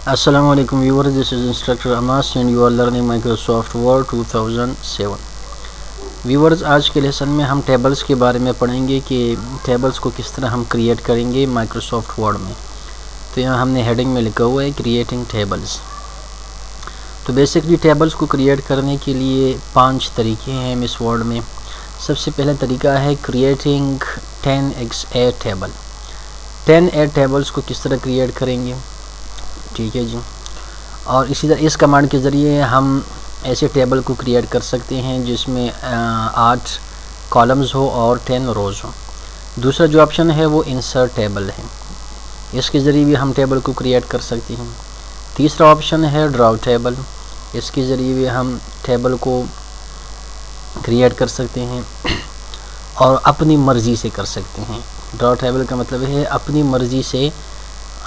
السلام علیکم viewers, this is instructor Anas and you are learning Microsoft Word 2007۔ Viewers, آج کے لیسن میں ہم ٹیبلز کے بارے میں پڑھیں گے کہ ٹیبلز کو کس طرح ہم کریٹ کریں گے مائکروسافٹ ورڈ میں۔ تو یہاں ہم نے ہیڈنگ میں لکھا ہوا ہے کریٹنگ ٹیبلز۔ تو بیسکلی ٹیبلز کو کریٹ کرنے کے لیے 5 طریقے ہیں اس ورڈ میں۔ سب سے پہلا طریقہ ہے creating 10x8 table. 10x8 tables کو کس طرح کریٹ کریں گے، ٹھیک ہے جی۔ اور اسی طرح اس کمانڈ کے ذریعے ہم ایسے ٹیبل کو کریٹ کر سکتے ہیں جس میں 8 کالمز ہو اور 10 روز ہو۔ دوسرا جو آپشن ہے وہ انسرٹ ٹیبل ہے، اس کے ذریعے بھی ہم ٹیبل کو کریٹ کر سکتے ہیں۔ تیسرا آپشن ہے ڈراؤ ٹیبل، اس کے ذریعے بھی ہم ٹیبل کو کریٹ کر سکتے ہیں اور اپنی مرضی سے کر سکتے ہیں۔ ڈراؤ ٹیبل کا مطلب ہے اپنی مرضی سے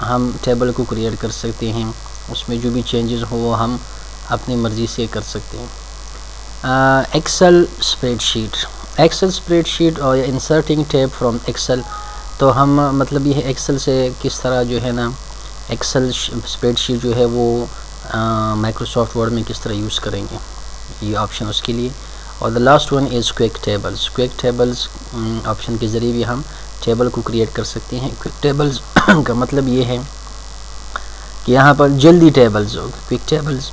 ہم ٹیبل کو کریٹ کر سکتے ہیں، اس میں جو بھی چینجز ہو وہ ہم اپنی مرضی سے کر سکتے ہیں۔ Excel spreadsheet, Excel spreadsheet اور انسرٹنگ ٹیب فرام ایکسل۔ تو ہم مطلب یہ ہے ایکسل سے کس طرح جو ہے نا ایکسل اسپریڈ شیٹ جو ہے وہ مائکروسافٹ ورڈ میں کس طرح یوز کریں گے، یہ آپشن اس کے لیے۔ اور the last one is quick tables. Quick tables option کے ذریعے بھی ہم ٹیبل کو کریٹ کر سکتے ہیں۔ کوئک ٹیبلز کا مطلب یہ ہے کہ یہاں پر جلدی ٹیبلز ہو، کوئک ٹیبلز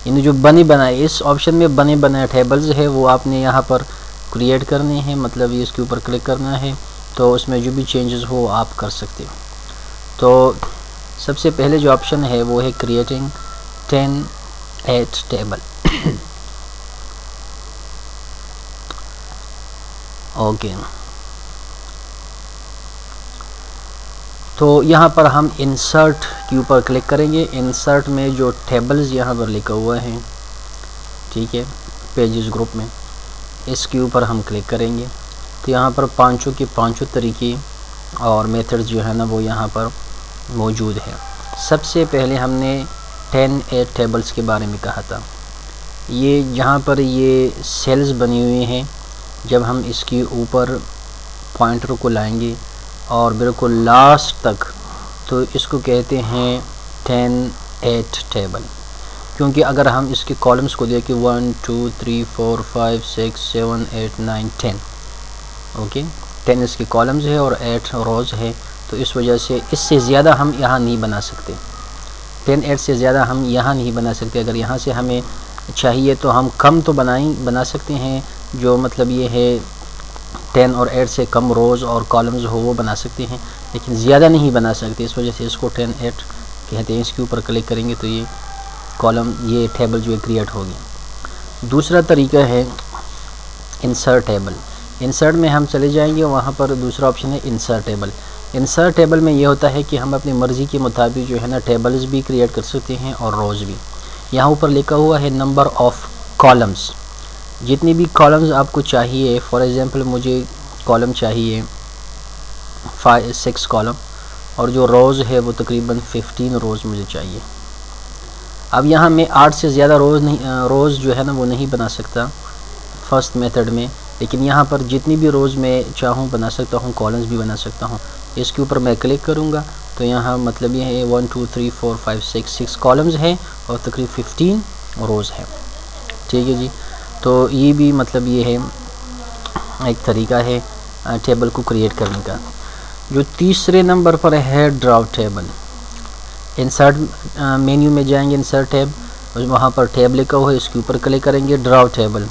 یعنی جو بنے بنائے، اس آپشن میں بنے بنائے ٹیبلز ہے وہ آپ نے یہاں پر کریٹ کرنے ہیں، مطلب یہ اس کے اوپر کلک کرنا ہے تو اس میں جو بھی چینجز ہو آپ کر سکتے ہو۔ تو سب سے پہلے جو آپشن ہے وہ ہے کریٹنگ 10x8 ٹیبل۔ اوکے، تو یہاں پر ہم انسرٹ کے اوپر کلک کریں گے۔ انسرٹ میں جو ٹیبلز یہاں پر لکھا ہوا ہے، ٹھیک ہے، پیجز گروپ میں، اس کے اوپر ہم کلک کریں گے تو یہاں پر پانچوں کے پانچوں طریقے اور میتھڈز جو ہے نا وہ یہاں پر موجود ہے۔ سب سے پہلے ہم نے 10x8 ٹیبلز کے بارے میں کہا تھا۔ یہ جہاں پر یہ سیلز بنی ہوئی ہیں، جب ہم اس کے اوپر پوائنٹر کو لائیں گے اور بالکل لاسٹ تک، تو اس کو کہتے ہیں 10x8 ٹیبل، کیونکہ اگر ہم اس کے کالمز کو دیکھیں 1 2 3 4 5 6 7 8 9 10، اوکے، 10 اس کے کالمز ہے اور 8 روز ہے، تو اس وجہ سے اس سے زیادہ ہم یہاں نہیں بنا سکتے۔ 10x8 سے زیادہ ہم یہاں نہیں بنا سکتے۔ اگر یہاں سے ہمیں چاہیے تو ہم کم تو بنا سکتے ہیں، جو مطلب یہ ہے 10 اور 8 سے کم روز اور کالمز ہو وہ بنا سکتے ہیں، لیکن زیادہ نہیں بنا سکتے۔ اس وجہ سے اس کو 10x8 کہتے ہیں۔ اس کے اوپر کلک کریں گے تو یہ کالم، یہ ٹیبل جو ہے کریٹ ہوگی۔ دوسرا طریقہ ہے انسرٹ ٹیبل۔ انسرٹ میں ہم چلے جائیں گے، وہاں پر دوسرا آپشن ہے انسرٹ ٹیبل۔ انسرٹ ٹیبل میں یہ ہوتا ہے کہ ہم اپنی مرضی کے مطابق جو ہے نا ٹیبلز بھی کریٹ کر سکتے ہیں اور روز بھی۔ یہاں اوپر لکھا ہوا ہے نمبر آف کالمز، جتنی بھی کالمز آپ کو چاہیے۔ فار ایگزامپل مجھے کالم چاہیے 6 کالم، اور جو روز ہے وہ تقریباً 15 روز مجھے چاہیے۔ اب یہاں میں 8 سے زیادہ روز جو ہے نا وہ نہیں بنا سکتا فرسٹ میتھڈ میں، لیکن یہاں پر جتنی بھی روز میں چاہوں بنا سکتا ہوں، کالمز بھی بنا سکتا ہوں۔ اس کے اوپر میں کلک کروں گا تو یہاں مطلب یہ ہے 1 2 3 4 5 6 کالمز ہے اور تقریباً 15 روز ہے، ٹھیک ہے جی۔ تو یہ بھی مطلب یہ ہے ایک طریقہ ہے ٹیبل کو کریٹ کرنے کا۔ جو تیسرے نمبر پر ہے ڈراؤ ٹیبل۔ انسرٹ مینیو میں جائیں گے، انسرٹ ٹیب، وہاں پر ٹیب لکھا ہوا ہے، اس کے اوپر کلک کریں گے ڈراؤ ٹیبل۔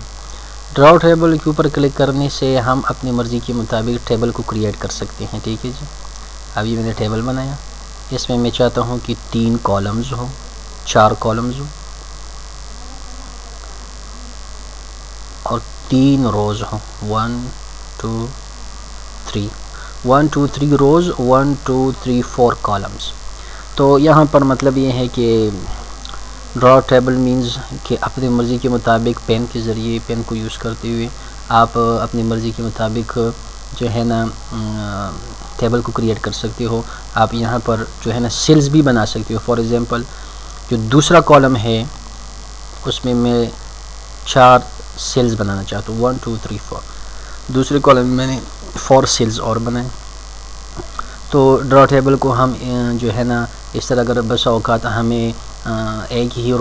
ڈراؤ ٹیبل کے اوپر کلک کرنے سے ہم اپنی مرضی کے مطابق ٹیبل کو کریٹ کر سکتے ہیں، ٹھیک ہے جی۔ اب یہ میں نے ٹیبل بنایا، اس میں میں چاہتا ہوں کہ 3 کالمز ہو، 4 کالمز ہو اور 3 روز ہوں، 1 2 3 روز، 1 2 3 4 کالمز۔ تو یہاں پر مطلب یہ ہے کہ ڈراؤ ٹیبل مینز کہ اپنی مرضی کے مطابق پین کے ذریعے، پین کو یوز کرتے ہوئے آپ اپنی مرضی کے مطابق جو ہے نا ٹیبل کو کریٹ کر سکتے ہو۔ آپ یہاں پر جو ہے نا سیلز بھی بنا سکتے ہو۔ فار ایگزامپل جو دوسرا کالم ہے اس میں 4 سیلز بنانا چاہتا ہوں، 1 2 3 4۔ دوسرے کالم میں نے 4 سیلز اور بنائے۔ تو ڈرا ٹیبل کو ہم جو ہے نا اس طرح اگر بس اوقات ہمیں ایک ہی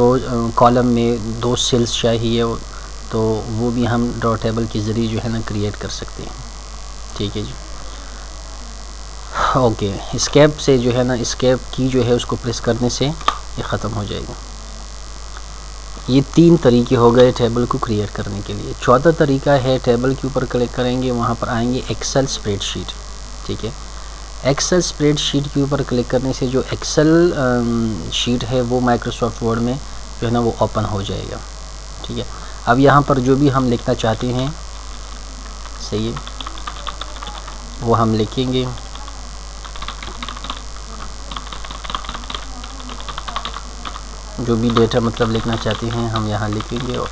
کالم میں 2 سیلز چاہیے تو وہ بھی ہم ڈرا ٹیبل کے ذریعے جو ہے نا کریٹ کر سکتے ہیں. ٹھیک ہے جی. اوکے، اسکیپ سے جو ہے نا اسکیپ کی جو ہے اس کو پریس کرنے سے یہ ختم ہو جائے گا. یہ 3 طریقے ہو گئے ٹیبل کو کریٹ کرنے کے لیے. چوتھا طریقہ ہے ٹیبل کے اوپر کلک کریں گے، وہاں پر آئیں گے ایکسل اسپریڈ شیٹ. ٹھیک ہے، ایکسل اسپریڈ شیٹ کے اوپر کلک کرنے سے جو ایکسل شیٹ ہے وہ مائکروسافٹ ورڈ میں جو ہے نا وہ اوپن ہو جائے گا. ٹھیک ہے، اب یہاں پر جو بھی ہم لکھنا چاہتے ہیں صحیح ہے وہ ہم لکھیں گے. جو بھی ڈیٹا مطلب لکھنا چاہتے ہیں ہم یہاں لکھیں گے، اور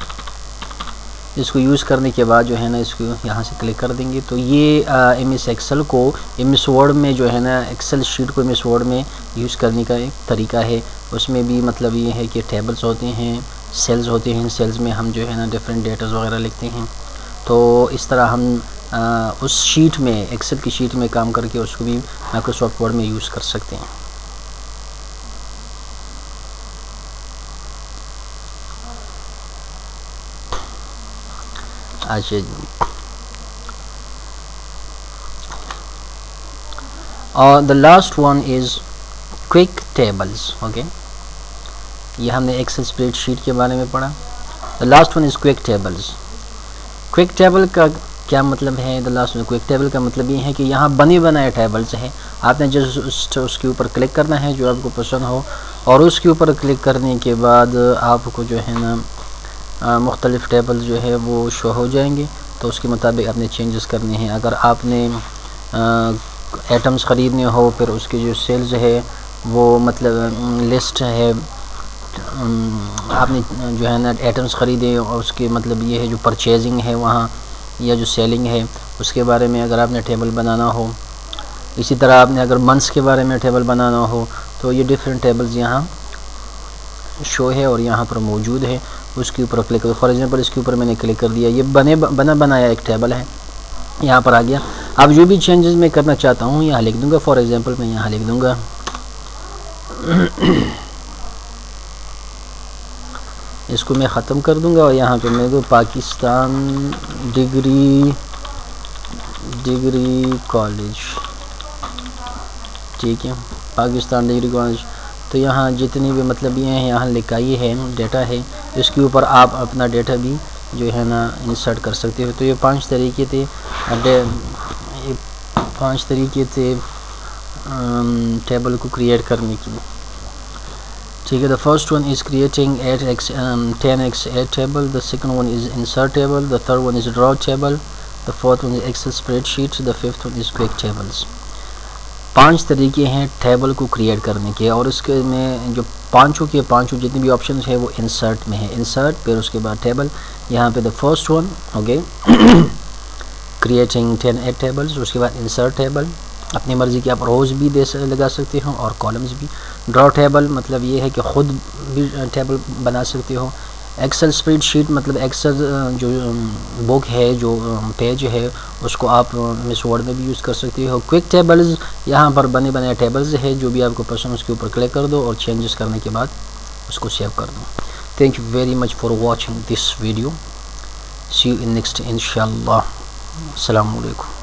اس کو یوز کرنے کے بعد جو ہے نا اس کو یہاں سے کلک کر دیں گے. تو یہ ایم ایس ایکسل کو ایم ایس ورڈ میں جو ہے نا ایکسل شیٹ کو ایم ایس ورڈ میں یوز کرنے کا ایک طریقہ ہے. اس میں بھی مطلب یہ ہے کہ ٹیبلز ہوتے ہیں، سیلز ہوتے ہیں، سیلز میں ہم جو ہے نا ڈیفرنٹ ڈیٹاز وغیرہ لکھتے ہیں. تو اس طرح ہم اس شیٹ میں ایکسل کی شیٹ میں کام کر کے اس کو بھی مائکروسافٹ ورڈ میں یوز کر سکتے ہیں. اچھا جی، اور the last one is quick tables. Okay, یہ ہم نے ایکسل اسپریڈ شیٹ کے بارے میں پڑھا. The last one is quick tables. Quick table کا کیا مطلب ہے؟ The last one quick table کا مطلب یہ ہے کہ یہاں بنے بنائے ٹیبلز ہیں، آپ نے جسٹ اس کے اوپر کلک کرنا ہے جو آپ کو پسند ہو، اور اس کے اوپر کلک کرنے کے بعد آپ کو جو ہے نا مختلف ٹیبل جو ہے وہ شو ہو جائیں گے. تو اس کے مطابق آپ نے چینجز کرنے ہیں. اگر آپ نے ایٹمز خریدنے ہو، پھر اس کے جو سیلز ہے وہ مطلب لسٹ ہے، آپ نے جو ہے نا ایٹمز خریدے اور اس کے مطلب یہ ہے جو پرچیزنگ ہے وہاں یا جو سیلنگ ہے اس کے بارے میں اگر آپ نے ٹیبل بنانا ہو. اسی طرح آپ نے اگر منتھس کے بارے میں ٹیبل بنانا ہو تو یہ ڈیفرنٹ ٹیبلز یہاں شو ہے اور یہاں پر موجود ہے. اس کے اوپر کلک کرو. فار ایگزامپل اس کے اوپر میں نے کلک کر دیا، یہ بنا بنایا ایک ٹیبل ہے، یہاں پر آ گیا. اب جو بھی چینجز میں کرنا چاہتا ہوں یہاں لکھ دوں گا. فار ایگزامپل میں یہاں لکھ دوں گا اس کو میں ختم کر دوں گا اور یہاں پہ میں دوں پاکستان ڈگری کالج. ٹھیک ہے، پاکستان ڈگری کالج. تو یہاں جتنی بھی مطلب یہ ہیں یہاں لکھائی ہے ڈیٹا ہے، اس کے اوپر آپ اپنا ڈیٹا بھی جو ہے نا انسرٹ کر سکتے ہو. تو یہ 5 طریقے تھے، ٹیبل کو کریٹ کرنے کی. ٹھیک ہے، the first one is creating 10x8 table. The second one is insert table. The third one is draw table. The fourth one is Excel spreadsheet. The fifth one is quick tables. 5 طریقے ہیں table کو create کرنے کے، اور اس کے میں جو پانچوں جتنے بھی آپشنز ہیں وہ انسرٹ میں ہے. انسرٹ، پھر اس کے بعد ٹیبل. یہاں پہ the first one okay creating 10x8 tables. اس کے بعد انسرٹ ٹیبل، اپنی مرضی کی آپ روز بھی لگا سکتے ہو اور کالمز بھی. ڈرا ٹیبل مطلب یہ ہے کہ خود بھی ٹیبل بنا سکتے ہو. ایکسل اسپریڈ شیٹ مطلب ایکسل جو بک ہے، جو پیج ہے، اس کو آپ مس ورڈ میں بھی یوز کر سکتے ہو. کوئک ٹیبلز یہاں پر بنے بنائے ٹیبلز ہے، جو بھی آپ کو پسند اس کے اوپر کلک کر دو اور چینجز کرنے کے بعد اس کو سیو کر دو. Thank you very much for watching this video. See you in next انشاء اللہ. السلام علیکم.